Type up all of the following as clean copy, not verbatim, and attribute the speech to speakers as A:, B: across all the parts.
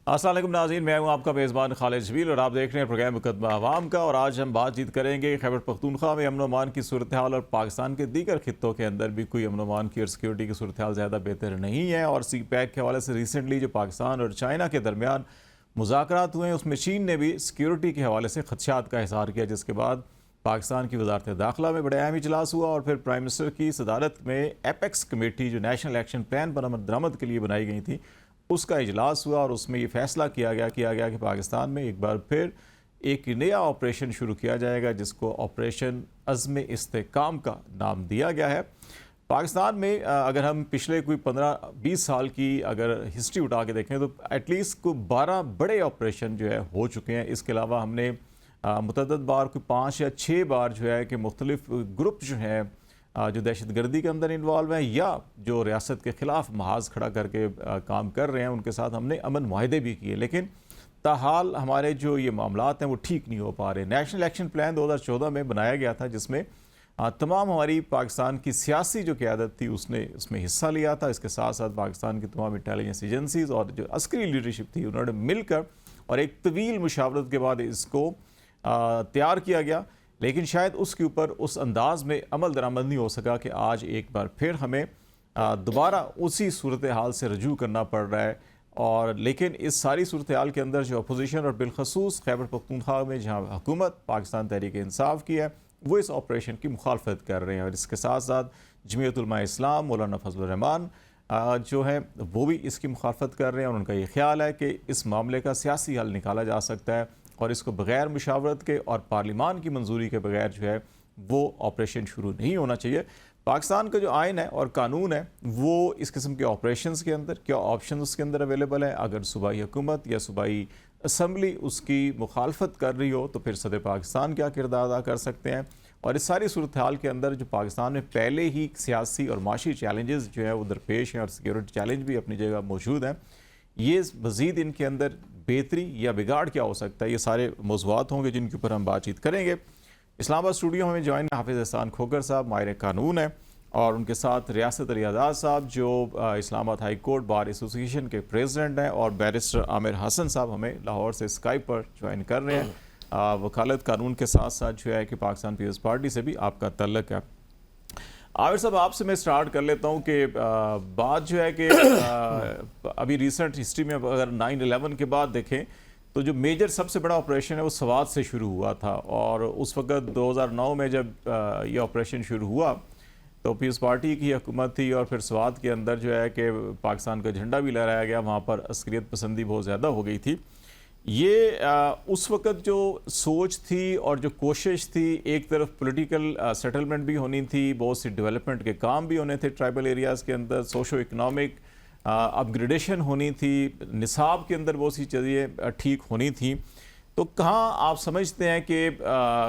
A: अस्सलाम वालेकुम नाज़रीन, मैं हूं आपका मेज़बान खालिद जबील और आप देख रहे हैं प्रोग्राम मुकदमा अवाम का। और आज हम बातचीत करेंगे खैबर पख्तूनख्वा में अमन अमान की सूरत हाल और पाकिस्तान के दीगर खित्तों के अंदर भी कोई अमन अमान की और सिक्योरिटी की सूरत हाल ज़्यादा बेहतर नहीं है। और सी पैक के हवाले से रिसेंटली जो पाकिस्तान और चाइना के दरमियान मुज़ाकरात हुए हैं उसमें चीन ने भी सिक्योरिटी के हवाले से खदशात का इज़हार किया, जिसके बाद पाकिस्तान की वजारत दाखिला में बड़े अहम इजलास हुआ और फिर प्राइम मिनिस्टर की सदारत में एपेक्स कमेटी जो नेशनल एक्शन प्लान पर अमल दरामद के लिए बनाई गई थी उसका इजलास हुआ। और उसमें ये फैसला किया गया कि पाकिस्तान में एक बार फिर एक नया ऑपरेशन शुरू किया जाएगा, जिसको ऑपरेशन अज़्म इस्तेकाम का नाम दिया गया है। पाकिस्तान में अगर हम पिछले कोई 15-20 साल की अगर हिस्ट्री उठा के देखें तो एटलीस्ट को 12 बड़े ऑपरेशन जो है हो चुके हैं। इसके अलावा हमने मुतअद्दिद बार कोई 5 या 6 बार जो है कि मुख्तलिफ ग्रुप जो हैं जो दहशत गर्दी के अंदर इन्वॉल्व हैं या जो रियासत के ख़िलाफ़ महाज खड़ा करके काम कर रहे हैं उनके साथ हमने अमन मुआहदे भी किए, लेकिन ताहाल हमारे जो ये मामलात हैं वो ठीक नहीं हो पा रहे। नेशनल एक्शन प्लान 2014 में बनाया गया था, जिसमें तमाम हमारी पाकिस्तान की सियासी जो क़यादत थी उसने उसमें हिस्सा लिया था। इसके साथ साथ पाकिस्तान की तमाम इंटेलिजेंस एजेंसीज़ और जो अस्करी लीडरशिप थी उन्होंने मिलकर और एक तवील मुशावरत के बाद इसको तैयार किया गया, लेकिन शायद उसके ऊपर उस अंदाज में अमल दरामद नहीं हो सका कि आज एक बार फिर हमें दोबारा उसी सूरत हाल से रजू करना पड़ रहा है। और लेकिन इस सारी सूरत हाल के अंदर जो अपोजिशन और बिलखसूस खैबर पख्तूनख्वा में जहाँ हुकूमत पाकिस्तान तहरीक इंसाफ की है वो इस ऑपरेशन की मुखालफत कर रहे हैं। और इसके साथ साथ जमीयत उलमा इस्लाम मौलाना फजल रहमान जो है वो भी इसकी मुखालफत कर रहे हैं और उनका ये ख्याल है कि इस मामले का सियासी हल निकाला जा सकता है और इसको बग़ैर मुशावरत के और पार्लिमान की मंजूरी के बगैर जो है वो ऑपरेशन शुरू नहीं होना चाहिए। पाकिस्तान का जो आइन है और कानून है वो इस किस्म के ऑपरेशंस के अंदर क्या ऑप्शन उसके अंदर अवेलेबल है। अगर सूबाई हुकूमत या सूबाई असम्बली उसकी मुखालफत कर रही हो तो फिर सदर पाकिस्तान क्या किरदार अदा कर सकते हैं। और इस सारी सूरत हाल के अंदर जो पाकिस्तान में पहले ही सियासी और माशी चैलेंजेस जो है वो दरपेश हैं और सिक्योरिटी चैलेंज भी अपनी जगह मौजूद हैं, ये मज़ीद इनके अंदर बेहतरी या बिगाड़ क्या हो सकता है, ये सारे मौज़ूआत होंगे जिनके ऊपर हम बातचीत करेंगे। इस्लामाबाद स्टूडियो में ज्वाइन हाफिज़ एहसान खोकर साहब माहिर कानून है और उनके साथ रियासत अली आज़ाद साहब जो Islamabad high court bar association के प्रेसिडेंट हैं और बैरिस्टर आमिर हसन साहब हमें लाहौर से स्काइप पर ज्वाइन कर रहे हैं। वकालत कानून के साथ साथ जो है कि पाकिस्तान पीपल्स पार्टी से भी आपका तल्लक है। आमिर साहब आपसे मैं स्टार्ट कर लेता हूँ कि बात जो है कि अभी रिसेंट हिस्ट्री में अगर 9/11 के बाद देखें तो जो मेजर सबसे बड़ा ऑपरेशन है वो सवात से शुरू हुआ था। और उस वक़्त 2009 में जब ये ऑपरेशन शुरू हुआ तो पीपल्स पार्टी की हुकूमत थी और फिर सवात के अंदर जो है कि पाकिस्तान का झंडा भी लहराया गया, वहाँ पर अस्करियत पसंदी बहुत ज़्यादा हो गई थी। ये उस वक़्त जो सोच थी और जो कोशिश थी, एक तरफ पॉलिटिकल सेटलमेंट भी होनी थी, बहुत सी डेवलपमेंट के काम भी होने थे ट्राइबल एरियाज़ के अंदर, सोशो इकनॉमिक अपग्रेडेशन होनी थी, निसाब के अंदर बहुत सी चीज़ें ठीक होनी थी। तो कहाँ आप समझते हैं कि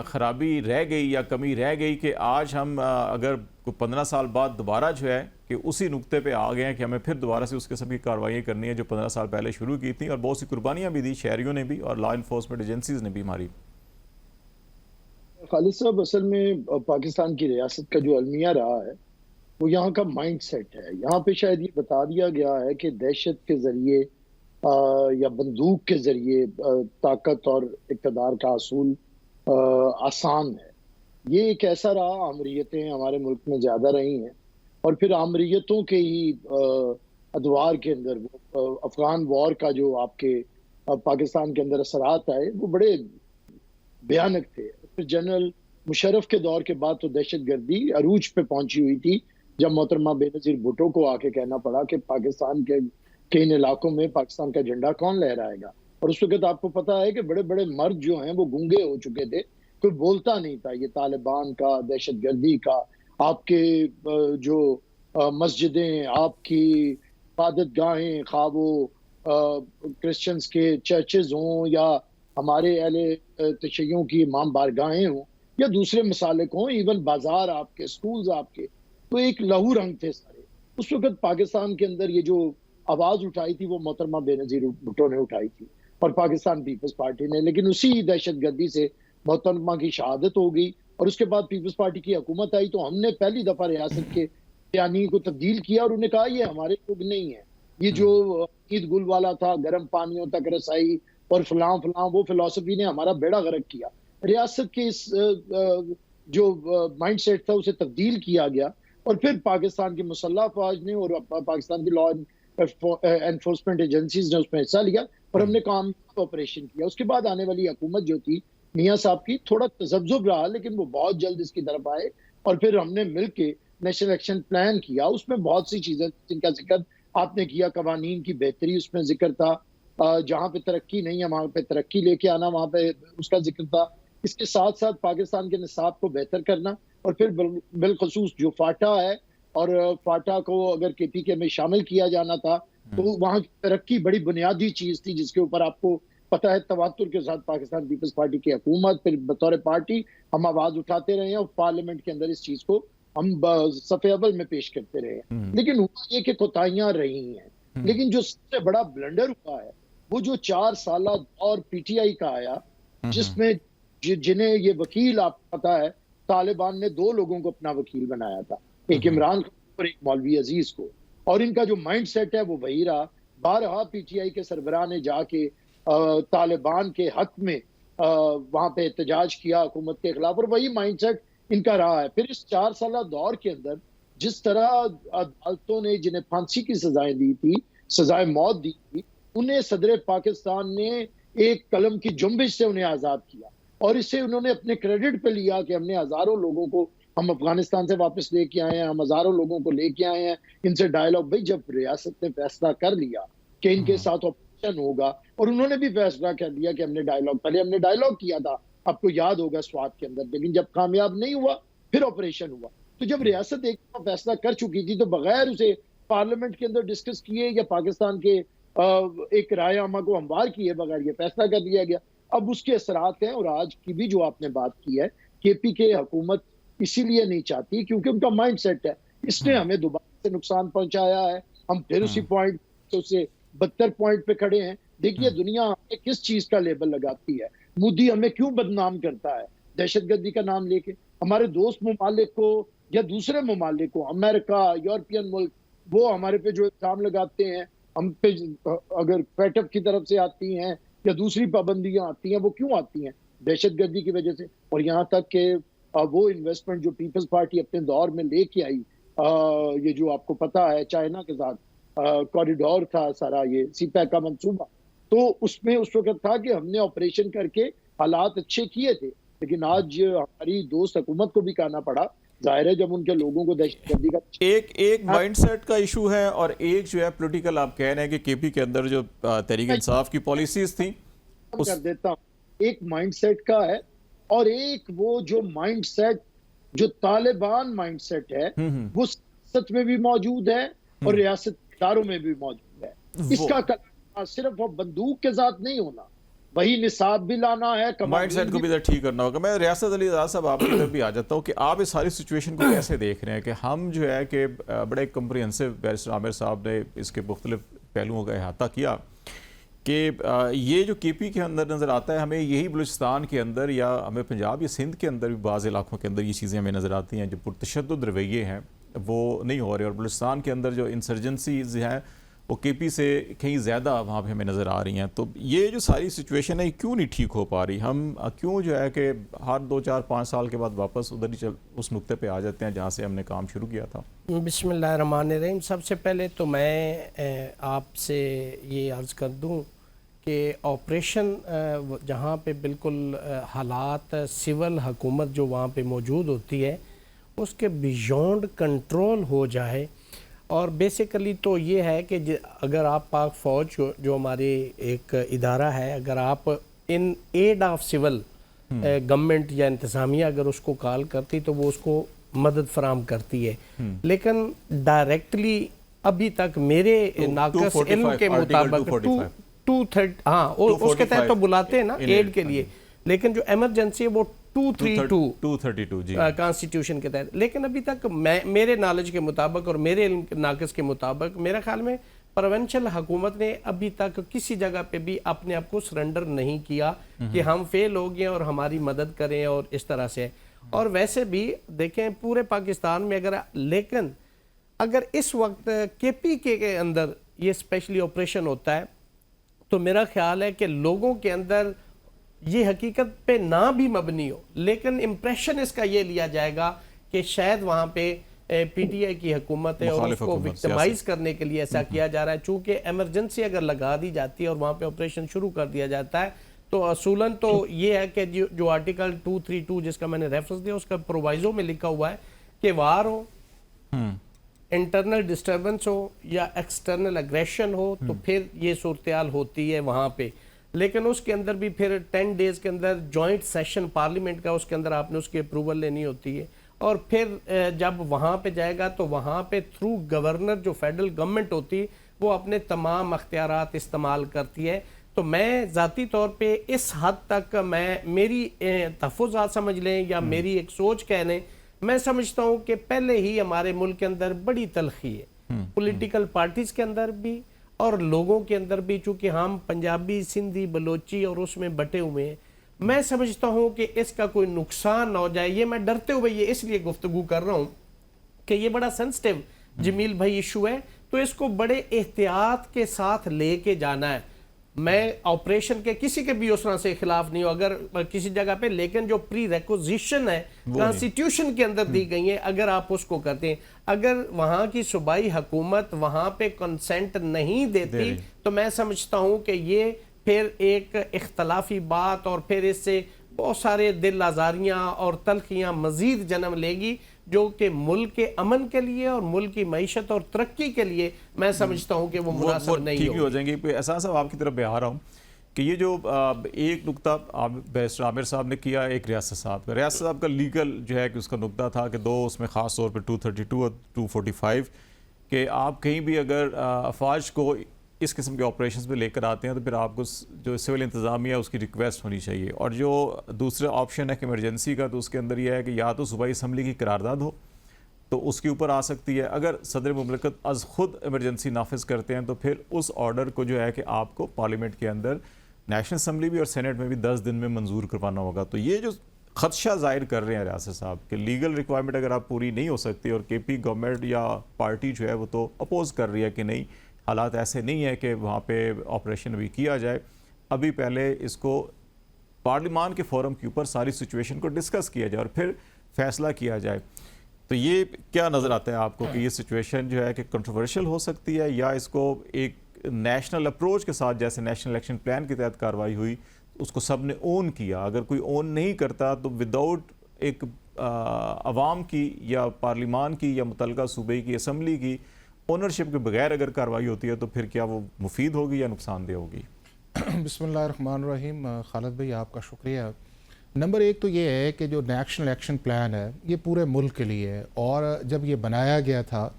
A: ख़राबी रह गई या कमी रह गई कि आज हम अगर 15 साल बाद दोबारा जो है कि उसी नुक्ते पे आ गए हैं कि हमें फिर दोबारा से उसके सभी कार्रवाई करनी है जो 15 साल पहले शुरू की थी और बहुत सी कुर्बानियाँ भी दी शहरियों ने भी और लॉ इन्फोर्समेंट एजेंसीज ने भी मारी।
B: खालिद साहब, असल में पाकिस्तान की रियासत का जो अलमिया रहा है वो यहाँ का माइंड सेट है। यहाँ पे शायद ये बता दिया गया है कि दहशत के जरिए या बंदूक के जरिए ताकत और इक़्तिदार का असूल आसान है। ये एक ऐसा रहा, आमरीयतें हमारे मुल्क में ज़्यादा रही हैं और फिर आमरीयतों के ही अदवार के अंदर वो अफगान वॉर का जो आपके पाकिस्तान के अंदर असरात आए वो बड़े भयानक थे। फिर जनरल मुशर्रफ के दौर के बाद तो दहशत गर्दी अरूज पे पहुंची हुई थी जब मोहतरमा बेनज़ीर भुट्टो को आके कहना पड़ा कि पाकिस्तान के इन इलाकों में पाकिस्तान का झंडा कौन लहराएगा। और उस वक्त आपको पता है कि बड़े बड़े मर्द जो हैं वो गूंगे हो चुके थे, कोई बोलता नहीं था। ये तालिबान का, दहशत गर्दी का, आपके जो मस्जिदें, आपकी इबादत गाहें, खा वो क्रिश्चियंस के चर्चेज हों या हमारे अहले तशय्युओं की इमाम बारगाहें हों या दूसरे मसालिक हों, इवन बाजार आपके, स्कूल्स आपके, तो एक लहू रंग थे सारे। उस वक्त पाकिस्तान के अंदर ये जो आवाज उठाई थी वो मोहतरमा बेनज़ीर भुट्टो ने उठाई थी और पाकिस्तान पीपल्स पार्टी ने। लेकिन उसी दहशतगर्दी से मोहतरमा की शहादत हो गई और उसके बाद पीपल्स पार्टी की हुकूमत आई तो हमने पहली दफा रियासत के बयानी को तब्दील किया और उन्हें कहा ये हमारे लोग नहीं है, ये जो ईद गुल वाला था, गर्म पानियों तक रसाई और फलां फलां, वो फिलॉसफी ने हमारा बेड़ा गर्क किया। रियासत के इस जो माइंडसेट था उसे तब्दील किया गया और फिर पाकिस्तान की मुसल्लह अफवाज ने और पाकिस्तान की लॉ एनफोर्समेंट एजेंसीज ने उसमें हिस्सा लिया और हमने काम ऑपरेशन किया। उसके बाद आने वाली हुकूमत जो थी मियाँ साहब की, थोड़ा तजब्जुब रहा लेकिन वो बहुत जल्द इसकी तरफ आए और फिर हमने मिलके नेशनल एक्शन प्लान किया। उसमें बहुत सी चीजें जिनका जिक्र आपने किया, कवानीन की बेहतरी उसमें जिक्र था, जहां पे तरक्की नहीं है वहां पे तरक्की लेके आना, वहां पे उसका जिक्र था। इसके साथ साथ पाकिस्तान के निसाब को बेहतर करना और फिर बिलखसूस जो फाटा है और फाटा को अगर केपीके में शामिल किया जाना था तो वहां की तरक्की बड़ी बुनियादी चीज थी जिसके ऊपर आपको पता है तवातुर के साथ पाकिस्तान पीपल्स पार्टी की हुकूमत फिर बतौर पार्टी हम आवाज उठाते रहे हैं और पार्लियामेंट के अंदर इस चीज को हम सफ़े अव्वल में पेश करते रहे हैं। लेकिन हुआ ये कि कोताहियां रही हैं। लेकिन जो सबसे बड़ा ब्लंडर हुआ है वो जो 4 साल और पीटीआई का आया, जिसमें जिन्हें ये वकील, आपको पता है तालिबान ने 2 लोगों को अपना वकील बनाया था, एक इमरान खान और एक मौलवी अजीज को, और इनका जो माइंड सेट है वो वही रहा। बारहा पीटीआई के सरबराह ने जाके तालिबान के हक में वहां पे एहतजाज किया हुकूमत के खिलाफ और वही माइंड सेट इनका रहा है। फिर इस 4 साल दौर के अंदर जिस तरह अदालतों ने जिन्हें फांसी की सजाएं दी थी, सजाए मौत दी थी, उन्हें सदर पाकिस्तान ने एक कलम की जुम्बिश से उन्हें आजाद किया और इससे उन्होंने अपने क्रेडिट पे लिया कि हमने हजारों लोगों को हम अफगानिस्तान से वापस लेके आए हैं, हम हजारों लोगों को लेके आए हैं, इनसे डायलॉग। भाई जब रियासत ने फैसला कर लिया कि इनके साथ ऑपरेशन होगा और उन्होंने भी फैसला कर दिया कि हमने डायलॉग, पहले हमने डायलॉग किया था आपको याद होगा स्वात के अंदर, लेकिन जब कामयाब नहीं हुआ फिर ऑपरेशन हुआ। तो जब रियासत एक फैसला कर चुकी थी तो बगैर उसे पार्लियामेंट के अंदर डिस्कस किए या पाकिस्तान के एक राय आमा को हमवार किए बगैर ये फैसला कर दिया गया। अब उसके असरात हैं और आज की भी जो आपने बात की है, केपीके हुकूमत इसीलिए नहीं चाहती क्योंकि उनका माइंड सेट है, इसने हमें दोबारा से नुकसान पहुंचाया है, हम फिर उसी पॉइंट से 72 पॉइंट पे खड़े हैं। देखिए दुनिया हमें किस चीज का लेबल लगाती है, मोदी हमें क्यों बदनाम करता है दहशतगर्दी का नाम लेके, हमारे दोस्त ममालिक को या दूसरे ममालिक को, अमेरिका, यूरोपियन मुल्क, वो हमारे पे जो इल्जाम लगाते हैं, हम पे अगर पैटअप की तरफ से आती हैं या दूसरी पाबंदियां आती हैं, वो क्यों आती हैं? दहशतगर्दी की वजह से। और यहाँ तक कि वो इन्वेस्टमेंट जो पीपल्स पार्टी अपने दौर में लेके आई, ये जो आपको पता है चाइना के साथ कॉरिडोर था सारा, ये सीपैक का मंसूबा, तो उसमें उस वक्त था कि हमने ऑपरेशन करके हालात अच्छे किए थे, लेकिन आज हमारी दोस्त हुकूमत को भी कहना पड़ा, जाहिर है जब उनके लोगों को दहशतगर्दी का
A: एक माइंडसेट का इशू है और एक जो है पॉलिटिकल, आप कह रहे हैं कि केपी के अंदर जो तहरीक इंसाफ की पॉलिसीज थी
B: कर देता हूं, एक माइंडसेट का है और एक वो जो माइंडसेट जो तालिबान माइंडसेट है वो सच में भी मौजूद है और रियासत इदारों में भी मौजूद है। इसका कलम सिर्फ बंदूक के साथ नहीं होना, वही निसाब भी लाना है,
A: माइंडसेट को भी ठीक करना होगा। मैं रियासत अली आज़ाद साहब आपकी तरफ भी आ जाता हूँ कि आप इस सारी सिचुएशन को कैसे देख रहे हैं कि हम जो है कि बड़े कम्प्रिहेंसिव बैरिस्टर आमिर साहब ने इसके मुख्तलिफ पहलुओं का अहाता किया कि ये जो केपी के अंदर नज़र आता है, हमें यही बलूचिस्तान के अंदर या हमें पंजाब या सिंध के अंदर भी बाज़ इलाकों के अंदर ये चीज़ें हमें नज़र आती हैं, जो पुरतशद्दुद रवैये हैं वो नहीं हो रहे और बलूचिस्तान के अंदर जो इंसर्जेंसीज हैं वो केपी से कहीं ज़्यादा वहाँ पे हमें नज़र आ रही हैं। तो ये जो सारी सिचुएशन है क्यों नहीं ठीक हो पा रही? हम क्यों जो है कि हर 2, 4, 5 साल के बाद वापस उधर ही उस नुक्ते पे आ जाते हैं जहाँ से हमने काम शुरू किया था?
C: बिस्मिल्लाहिर्रहमानिर्रहीम। सबसे पहले तो मैं आपसे ये अर्ज़ कर दूँ कि ऑपरेशन जहाँ पे बिल्कुल हालात सिविल हुकूमत जो वहाँ पे मौजूद होती है उसके बियॉन्ड कंट्रोल हो जाए, और बेसिकली तो ये है कि अगर आप पाक फ़ौज जो हमारी एक इदारा है, अगर आप in aid of civil government या इंतज़ामिया अगर उसको कॉल करती तो वो उसको मदद फराम करती है, लेकिन डायरेक्टली अभी तक मेरे नाकस इल्म के मुताबिक 230 हाँ उसके तहत तो बुलाते हैं ना एड के लिए, लेकिन जो एमरजेंसी है वो 232 जी कॉन्स्टिट्यूशन के तहत। लेकिन अभी तक मेरे नॉलेज के मुताबिक और मेरे नाकस के मुताबिक मेरा ख्याल में प्रोविंशियल हुकूमत ने अभी तक किसी जगह पे भी अपने आप को सरेंडर नहीं किया कि हम फेल हो गए और हमारी मदद करें और इस तरह से। और वैसे भी देखें पूरे पाकिस्तान में अगर इस वक्त केपीके के अंदर ये स्पेशली ऑपरेशन होता है, तो मेरा ख्याल है कि लोगों के अंदर ये हकीकत पे ना भी मबनी हो, लेकिन इम्प्रेशन इसका ये लिया जाएगा कि शायद वहाँ पे पीटीआई की हुकूमत है और
A: मुखालिफ
C: उसको
A: हुकूमत,
C: विक्टिमाइज करने के लिए ऐसा किया जा रहा है। चूंकि एमरजेंसी अगर लगा दी जाती है और वहाँ पे ऑपरेशन शुरू कर दिया जाता है, तो असूलन तो ये है कि जो आर्टिकल 232 जिसका मैंने रेफरेंस दिया उसका प्रोवाइजो में लिखा हुआ है कि वार हो, इंटरनल डिस्टर्बेंस हो या एक्सटर्नल एग्रेशन हो, तो फिर ये सूरत होती है वहाँ पे। लेकिन उसके अंदर भी फिर 10 डेज के अंदर जॉइंट सेशन पार्लियामेंट का, उसके अंदर आपने उसकी अप्रूवल लेनी होती है, और फिर जब वहाँ पे जाएगा तो वहाँ पे थ्रू गवर्नर जो फेडरल गवर्नमेंट होती है वो अपने तमाम अख्तियारात इस्तेमाल करती है। तो मैं ज़ाती तौर पे इस हद तक मेरी तहफ़्फ़ुज़ात समझ लें या मेरी एक सोच कह लें, मैं समझता हूँ कि पहले ही हमारे मुल्क के अंदर बड़ी तलखी है, पॉलिटिकल पार्टीज़ के अंदर भी और लोगों के अंदर भी, चूँकि हम पंजाबी, सिंधी, बलोची और उसमें बटे हुए हैं। मैं समझता हूँ कि इसका कोई नुकसान ना हो जाए, ये मैं डरते हुए ये इसलिए गुफ्तगू कर रहा हूँ कि ये बड़ा सेंसिटिव जमील भाई इशू है, तो इसको बड़े एहतियात के साथ लेके जाना है। मैं ऑपरेशन के किसी के भी उस तरह से खिलाफ नहीं हूँ अगर किसी जगह पे, लेकिन जो प्री रेक्विजिशन है कॉन्स्टिट्यूशन के अंदर दी गई है, अगर आप उसको करते हैं, अगर वहाँ की सूबाई हुकूमत वहाँ पे कंसेंट नहीं देती तो मैं समझता हूँ कि ये फिर एक इख्तलाफी बात और फिर इससे बहुत सारे दिल आज़ारियाँ और तलखियाँ मज़ीद जन्म लेगी, जो कि मुल्क के अमन के लिए और मुल्क की मईशत और तरक्की के लिए मैं समझता हूँ कि वो मुनासिब नहीं
A: ठीक हो जाएंगे। एहसान साहब आपकी तरफ भी आ रहा हूँ कि ये जो एक नुकता बैरिस्टर आमिर साहब ने किया, एक रियासत साहब का लीगल जो है कि उसका नुकता था कि दो उसमें ख़ास तौर पर 232 और 245 कि आप कहीं भी अगर अफवाज को इस किस्म के ऑपरेशंस में लेकर आते हैं तो फिर आपको जो सिविल इंतज़ामिया है उसकी रिक्वेस्ट होनी चाहिए, और जो दूसरा ऑप्शन है कि इमरजेंसी का, तो उसके अंदर यह है कि या तो सूबाई असम्बली की करारदाद हो तो उसके ऊपर आ सकती है, अगर सदर मुमलिकत अज खुद इमरजेंसी नाफिज करते हैं तो फिर उस ऑर्डर को जो है कि आपको पार्लियामेंट के अंदर नेशनल असम्बली भी और सेनेट में भी 10 दिन में मंजूर करवाना होगा। तो ये जो खदशा जाहिर कर रहे हैं रियासत साहब कि लीगल रिक्वायरमेंट अगर आप पूरी नहीं हो सकती, और के पी गवर्नमेंट या पार्टी जो है वो तो अपोज कर रही है कि नहीं, हालात ऐसे नहीं है कि वहाँ पे ऑपरेशन अभी किया जाए, अभी पहले इसको पार्लियामान के फोरम के ऊपर सारी सिचुएशन को डिस्कस किया जाए और फिर फैसला किया जाए। तो ये क्या नज़र आता है आपको कि ये सिचुएशन जो है कि कंट्रोवर्शियल हो सकती है, या इसको एक नेशनल अप्रोच के साथ, जैसे नेशनल इलेक्शन प्लान के तहत कार्रवाई हुई उसको सब ने ओन किया, अगर कोई ओन नहीं करता तो विदाउट एक अवाम की या पार्लियामान की या मुतलका सूबे की असम्बली की ओनरशिप के बगैर अगर कार्रवाई होती है तो फिर क्या वो मुफीद होगी या नुकसानदेह होगी?
D: बिस्मिल्लाहिर्रहमानिर्रहीम। खालिद भाई आपका शुक्रिया। नंबर एक तो ये है कि जो नेशनल एक्शन प्लान है ये पूरे मुल्क के लिए है, और जब ये बनाया गया था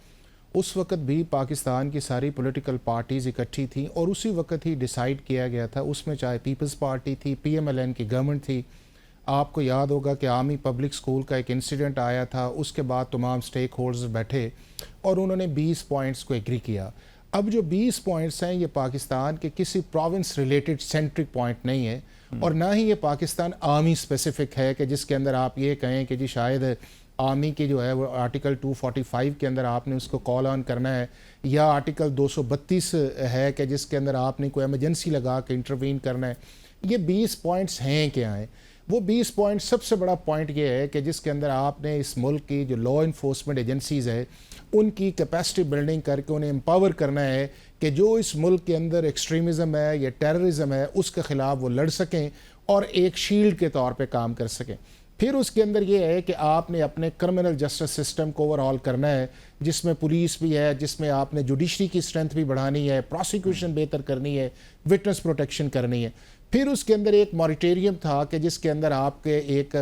D: उस वक्त भी पाकिस्तान की सारी पॉलिटिकल पार्टीज़ इकट्ठी थी और उसी वक्त ही डिसाइड किया गया था। उसमें चाहे पीपल्स पार्टी थी, PMLN की गवर्नमेंट थी, आपको याद होगा कि आर्मी पब्लिक स्कूल का एक इंसिडेंट आया था, उसके बाद तमाम स्टेक होल्डर्स बैठे और उन्होंने 20 पॉइंट्स को एग्री किया। अब जो 20 पॉइंट्स हैं ये पाकिस्तान के किसी प्रोविंस रिलेटेड सेंट्रिक पॉइंट नहीं है, और ना ही ये पाकिस्तान आर्मी स्पेसिफिक है कि जिसके अंदर आप ये कहें कि जी शायद आर्मी की जो है वो आर्टिकल 245 के अंदर आपने उसको कॉल ऑन करना है, या आर्टिकल 232 है कि जिसके अंदर आपने कोई एमरजेंसी लगा के इंटरवीन करना है। ये 20 पॉइंट्स हैं क्या हैं? वो 20 पॉइंट, सबसे बड़ा पॉइंट ये है कि जिसके अंदर आपने इस मुल्क की जो लॉ इन्फोर्समेंट एजेंसीज़ है उनकी कैपेसिटी बिल्डिंग करके उन्हें एम्पावर करना है कि जो इस मुल्क के अंदर एक्सट्रीमिज़म है या टेररिज्म है उसके ख़िलाफ़ वो लड़ सकें और एक शील्ड के तौर पे काम कर सकें। फिर उसके अंदर ये है कि आपने अपने क्रिमिनल जस्टिस सिस्टम को ओवरऑल करना है, जिसमें पुलिस भी है, जिसमें आपने जुडिशरी की स्ट्रेंथ भी बढ़ानी है, प्रोसिक्यूशन बेहतर करनी है, विटनेस प्रोटेक्शन करनी है। फिर उसके अंदर एक मॉरिटेरियम था कि जिसके अंदर आपके एक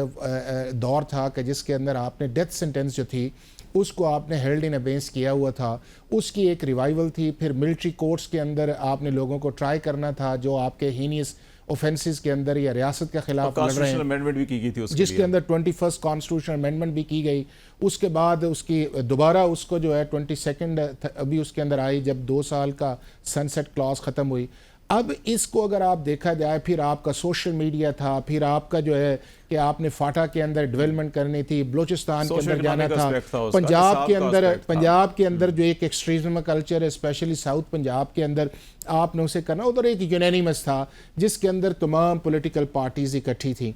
D: दौर था कि जिसके अंदर आपने डेथ सेंटेंस जो थी उसको आपने हेल्ड इन अबेंस किया हुआ था, उसकी एक रिवाइवल थी। फिर मिलिट्री कोर्ट्स के अंदर आपने लोगों को ट्राई करना था जो आपके हीनियस ऑफेंसेस के अंदर या रियासत के खिलाफ लड़ रहे हैं,
A: अमेंडमेंट भी की गई थी
D: जिसके अंदर 21st कॉन्स्टिट्यूशन अमेंडमेंट भी की गई। उसके बाद उसकी दोबारा उसको जो है 22nd अभी उसके अंदर आई जब 2 साल का सनसेट क्लॉज ख़त्म हुई। अब इसको अगर आप देखा जाए, फिर आपका सोशल मीडिया था, फिर आपका जो है कि आपने फाटा के अंदर डेवलपमेंट करनी थी, बलूचिस्तान के अंदर जाना था, पंजाब के अंदर जो एक एक्सट्रीज्म कल्चर है स्पेशली साउथ पंजाब के अंदर आपने उसे करना, उधर एक यूनानिमस था जिसके अंदर तमाम पॉलिटिकल पार्टीज इकट्ठी थी।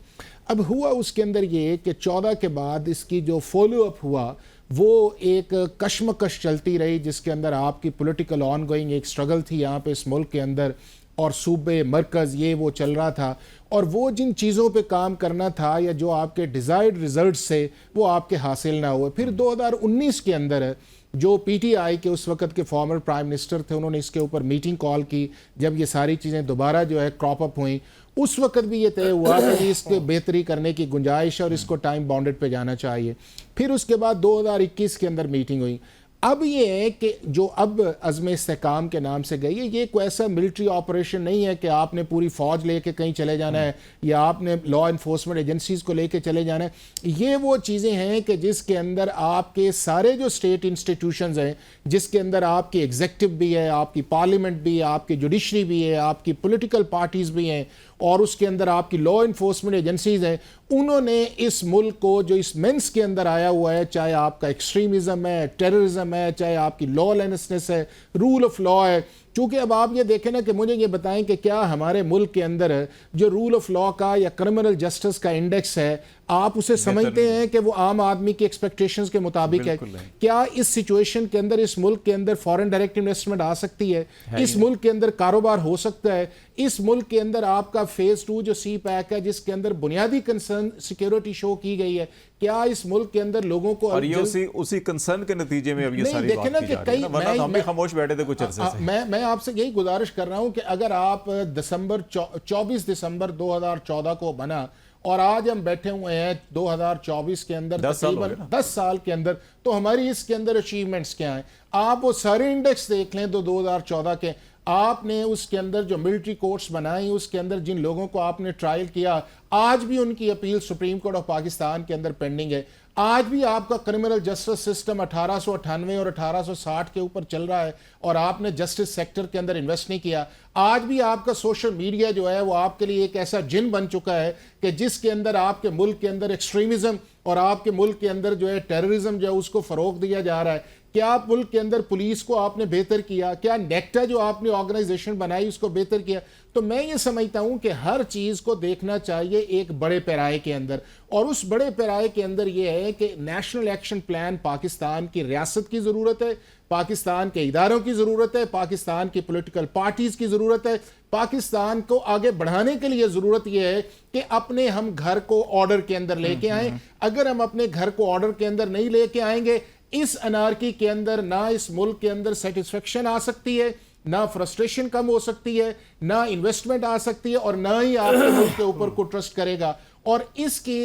D: अब हुआ उसके अंदर ये कि 14 के बाद इसकी जो फॉलो अप हुआ वो एक कशमकश चलती रही, जिसके अंदर आपकी पॉलिटिकल ऑन गोइंग एक स्ट्रगल थी यहाँ पे इस मुल्क के अंदर, और सूबे मरकज़ ये वो चल रहा था, और वो जिन चीज़ों पे काम करना था या जो आपके डिज़ायर्ड रिजल्ट से वो आपके हासिल ना हुए। फिर 2019 के अंदर जो पीटीआई के उस वक्त के फॉर्मर प्राइम मिनिस्टर थे, उन्होंने इसके ऊपर मीटिंग कॉल की, जब ये सारी चीज़ें दोबारा जो है क्रॉप अप हुई, उस वक्त भी ये तय हुआ कि इसके बेहतरी करने की गुंजाइश है और इसको टाइम बाउंडेड पे जाना चाहिए। फिर उसके बाद 2021 के अंदर मीटिंग हुई। अब ये है कि जो अब अज़्म इस्तेहकाम के नाम से गई है, ये कोई ऐसा मिलिट्री ऑपरेशन नहीं है कि आपने पूरी फौज लेके कहीं चले जाना है या आपने लॉ इन्फोर्समेंट एजेंसीज को लेके चले जाना है। ये वो चीज़ें हैं कि जिसके अंदर आपके सारे जो स्टेट इंस्टीट्यूशंस हैं, जिसके अंदर आपकी एग्जेक्टिव भी है, आपकी पार्लियामेंट भी है, आपकी जुडिशरी भी है, आपकी पॉलिटिकल पार्टीज़ भी हैं, और उसके अंदर आपकी लॉ इन्फोर्समेंट एजेंसीज हैं, उन्होंने इस मुल्क को जो इस मेंस के अंदर आया हुआ है, चाहे आपका एक्सट्रीमिज़म है, टेररिज्म है, चाहे आपकी लॉलेसनेस है, रूल ऑफ लॉ है। चूँकि अब आप ये देखें ना कि मुझे ये बताएं कि क्या हमारे मुल्क के अंदर जो रूल ऑफ लॉ का या क्रिमिनल जस्टिस का इंडेक्स है, आप उसे समझते हैं कि वो आम आदमी की एक्सपेक्टेशंस के मुताबिक है? क्या इस सिचुएशन के अंदर इस मुल्क के अंदर फॉरेन डायरेक्ट इन्वेस्टमेंट आ सकती है? इस मुल्क के अंदर कारोबार हो सकता है? इस मुल्क के अंदर आपका फेज 2 जो सी पैक है, जिसके अंदर बुनियादी कंसर्न सिक्योरिटी शो की गई है, क्या इस मुल्क के अंदर लोगों को,
A: और ये उसी कंसर्न के नतीजे में अब ये सारी बात की जा रही है, वरना हम भी खामोश बैठे थे कुछ अरसे से।
D: मैं आपसे यही गुजारिश कर रहा हूं कि अगर आप 24 दिसंबर 2014 को बना और आज हम बैठे हुए हैं 2024 के अंदर, तकरीबन 10 साल के अंदर, तो हमारी इसके अंदर अचीवमेंट्स क्या हैं? आप वो सारे इंडेक्स देख लें तो 2014 के, आपने उसके अंदर जो मिलिट्री कोर्ट्स बनाई, उसके अंदर जिन लोगों को आपने ट्रायल किया, आज भी उनकी appeal supreme court of Pakistan के अंदर पेंडिंग है। आज भी आपका क्रिमिनल जस्टिस सिस्टम 1898 और 1860 के ऊपर चल रहा है और आपने जस्टिस सेक्टर के अंदर इन्वेस्ट नहीं किया। आज भी आपका सोशल मीडिया जो है वो आपके लिए एक ऐसा जिन बन चुका है कि जिसके अंदर आपके मुल्क के अंदर एक्सट्रीमिज्म और आपके मुल्क के अंदर जो है टेररिज्म जो है उसको फरोग दिया जा रहा है। क्या मुल्क के अंदर पुलिस को आपने बेहतर किया? क्या नेक्टा जो आपने ऑर्गेनाइजेशन बनाई उसको बेहतर किया? तो मैं ये समझता हूं कि हर चीज को देखना चाहिए एक बड़े पैराए के अंदर, और उस बड़े पैराए के अंदर यह है कि नेशनल एक्शन प्लान पाकिस्तान की रियासत की जरूरत है, पाकिस्तान के इदारों की जरूरत है, पाकिस्तान की पॉलिटिकल पार्टीज की जरूरत है। पाकिस्तान को आगे बढ़ाने के लिए जरूरत यह है कि अपने हम घर को ऑर्डर के अंदर लेके आए। अगर हम अपने घर को ऑर्डर के अंदर नहीं लेके आएंगे, इस अनार्की के अंदर ना इस मुल्क के अंदर सेटिस्फेक्शन आ सकती है, ना फ्रस्ट्रेशन कम हो सकती है, ना इन्वेस्टमेंट आ सकती है, और ना ही आपके मुल्क के ऊपर को ट्रस्ट करेगा। और इसकी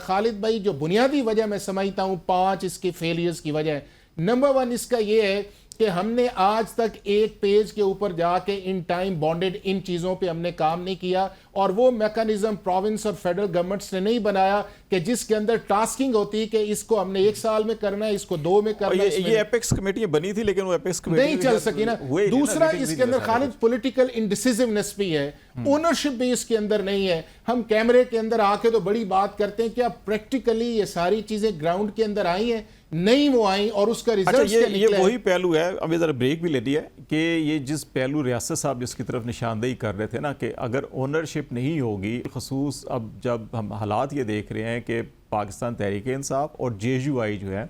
D: खालिद भाई जो बुनियादी वजह मैं समझता हूं 5 इसके फेलियर्स की वजह, नंबर 1 इसका यह है कि हमने आज तक एक पेज के ऊपर जाके इन टाइम बॉन्डेड इन चीज़ों पे हमने काम नहीं किया, और वो मैकेनिज्म प्रोविंस और फेडरल गवर्नमेंट्स ने नहीं बनाया कि जिसके अंदर टास्किंग होती है कि इसको हमने 1 साल में करना है, इसको 2 में करना है।
A: ये एपेक्स कमेटी बनी थी लेकिन वो एपेक्स कमेटी
D: नहीं चल सकी ना। दूसरा इसके अंदर खालिद पॉलिटिकल इंडिसिसिवनेस भी है, ओनरशिप भी इसके अंदर नहीं है। हम कैमरे के अंदर आके तो बड़ी बात करते हैं, क्या प्रैक्टिकली ये सारी चीजें ग्राउंड के अंदर आई हैं? नहीं वो आई, और उसका रिजल्ट
A: ये वही पहलू है। अब जरा ब्रेक भी लेनी है कि ये जिस पहलू रियासत साहब जिसकी तरफ निशानदेही कर रहे थे ना, कि अगर ओनरशिप नहीं होगी, खसूस अब जब हम हालात ये देख रहे हैं कि पाकिस्तान तहरीक इंसाफ और JUI जो है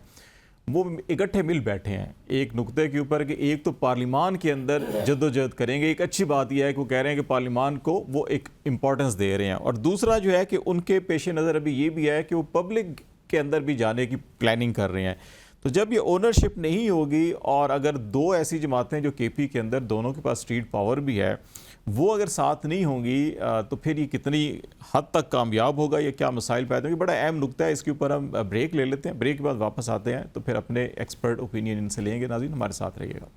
A: वो इकट्ठे मिल बैठे हैं एक नुक्ते के ऊपर कि एक तो पार्लिमान के अंदर जद्दोजहद करेंगे। एक अच्छी बात यह है कि वो कह रहे हैं कि पार्लिमान को वो एक इम्पोर्टेंस दे रहे हैं, और दूसरा जो है कि उनके पेश नज़र अभी ये भी है कि वो पब्लिक के अंदर भी जाने की प्लानिंग कर रहे हैं। तो जब ये ओनरशिप नहीं होगी, और अगर 2 ऐसी जमातें जो KP के अंदर दोनों के पास स्ट्रीट पावर भी है, वो अगर साथ नहीं होंगी तो फिर ये कितनी हद तक कामयाब होगा, ये क्या मसाइल पैदा होंगे, बड़ा अहम नुकता है। इसके ऊपर हम ब्रेक ले लेते हैं, ब्रेक के बाद वापस आते हैं तो फिर अपने एक्सपर्ट ओपिनियन इनसे लेंगे। नाज़रीन हमारे साथ रहिएगा।